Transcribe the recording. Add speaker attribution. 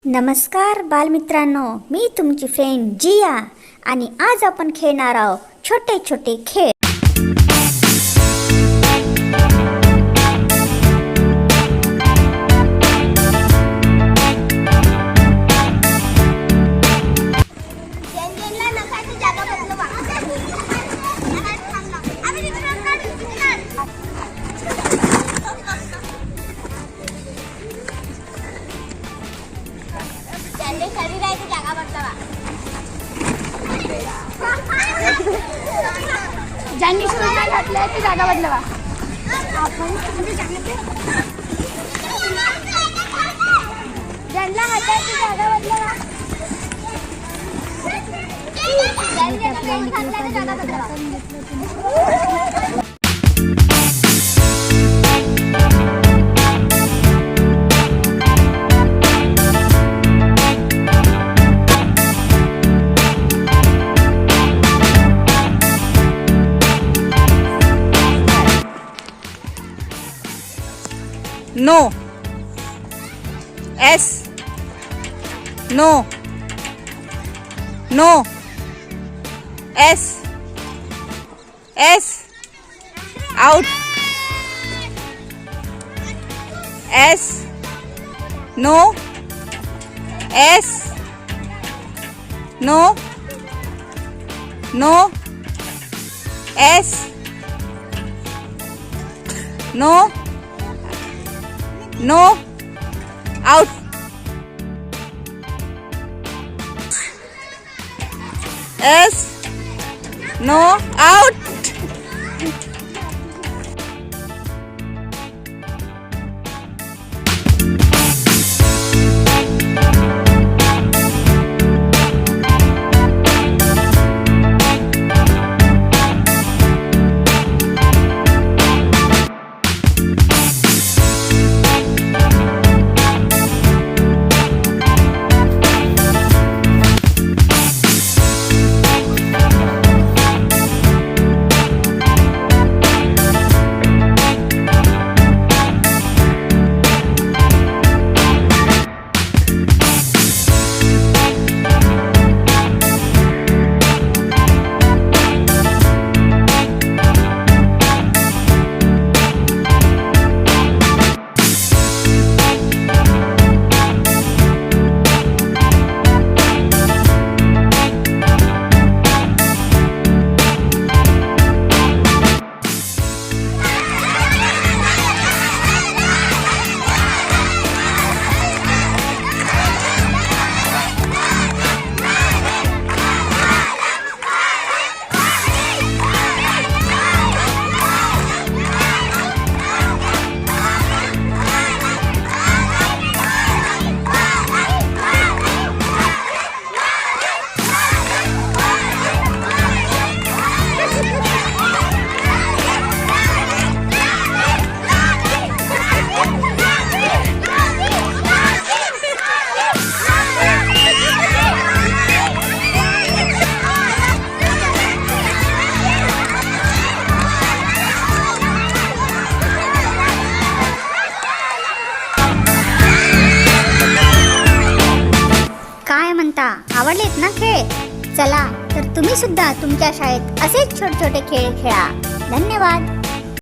Speaker 1: नमस्कार बालमित्रांनो, मी तुमची फ्रेंड जिया आणि आज आपण खेळणार आहोत छोटे छोटे खेळ।
Speaker 2: ज्यांनी शूज घातले ती जागा बदलवा। ज्यांना हातात ती जागा बदलवा। जागा बदलवा।
Speaker 3: No. S. No. No. S. S. Out. S. No. S. No. No. S. No. No. Out. S. No. Out.
Speaker 1: काय म्हणता, आवडलेत ना खेळ? चला तर तुम्ही सुद्धा तुमच्या शाळेत असेच छोटे छोटे खेळ खेळा। धन्यवाद।